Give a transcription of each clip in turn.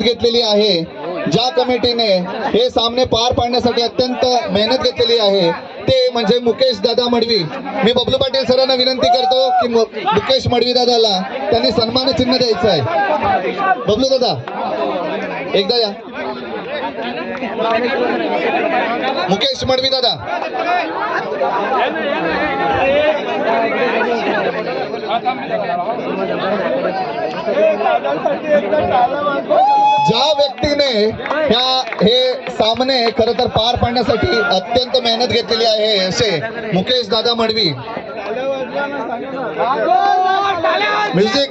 मेहनत घेतलेली आहे, ज्या कमिटीने हे सामने पार पाडण्यासाठी अत्यंत मेहनत घेतलेली आहे ते म्हणजे मुकेश दादा मडवी. मी बबलू पाटील सरांना विनंती करतो की मुकेश मडवी दादाला त्यांनी सन्मान चिन्ह द्यायचं आहे. बबलू दादा एकदा या. मुकेश मडवी दादा. ज्या व्यक्तीने हे सामने खरं तर पार पाडण्यासाठी अत्यंत मेहनत घेतलेली आहे असे मुकेश दादा मडवी. म्युझिक.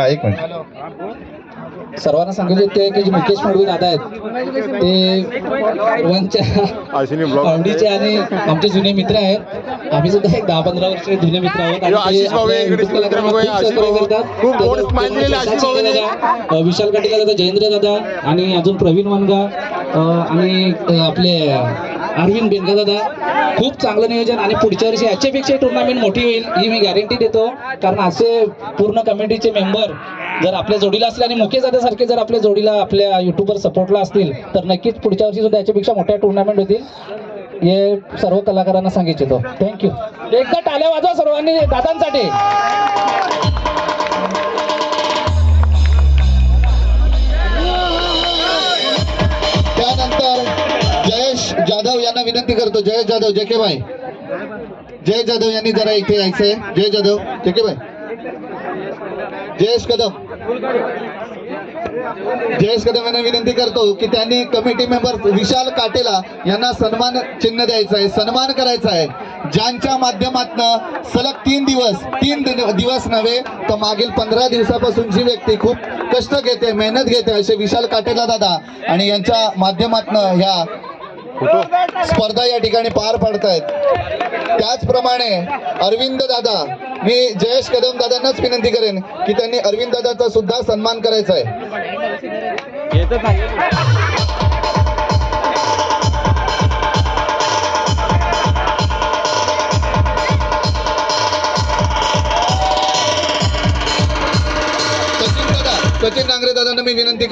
एक मिनिट. सर्वांना सांगायचं आहे की जे मुकेश मडवी दादा आहेत ते वनच्या आवडीचे आणि आमचे जुने मित्र आहेत. आम्ही सुद्धा एक 10-15 वर्ष जुने मित्र आहोत आणि विशाल काटेकर दादा, जयेंद्र दादा आणि अजून प्रवीण वनगा आणि आपले अरविंद बेनका दादा. खूप चांगलं नियोजन आणि पुढच्या वर्षी याच्यापेक्षा टुर्नामेंट मोठी होईल ही मी गॅरंटी देतो. कारण असे पूर्ण कमिटीचे मेंबर जर आपल्या जोडीला असले आणि मुकेश दादासारखे जर आपल्या जोडीला आपल्या युट्यूबवर सपोर्टला असतील तर नक्कीच पुढच्या वर्षी सुद्धा याच्यापेक्षा मोठ्या टुर्नामेंट होतील हे सर्व कलाकारांना सांगितलं. थँक्यू. एकदा टाळ्या वाजवा सर्वांनी दादांसाठी. त्यानंतर जयेश जाधव यांना विनंती करतो. जयेश जाधव जेके भाई. जयेश जाधव यांनी जरा इथे यायचंय. जय जाधव जेके भाई. जयेश कदम. जयेश कदम यांना विनंती करतो की त्यांनी कमिटी मेंबर विशाल काटेला यांना सन्मान चिन्ह द्यायचं आहे, सन्मान करायचा आहे, ज्यांच्या माध्यमातून सलग 3 दिवस नव्हे तर मागील 15 दिवसापासून जी व्यक्ती खूप कष्ट घेते, मेहनत घेते असे विशाल काटेला दादा आणि यांच्या माध्यमातून ह्या स्पर्धा या ठिकाणी पार पाडतायत. त्याचप्रमाणे अरविंद दादा, मी जयेश कदम दादांनाच विनंती करेन की त्यांनी अरविंद दादाचा सुद्धा सन्मान करायचा आहे. सचिन डांगरे दादांना मी विनंती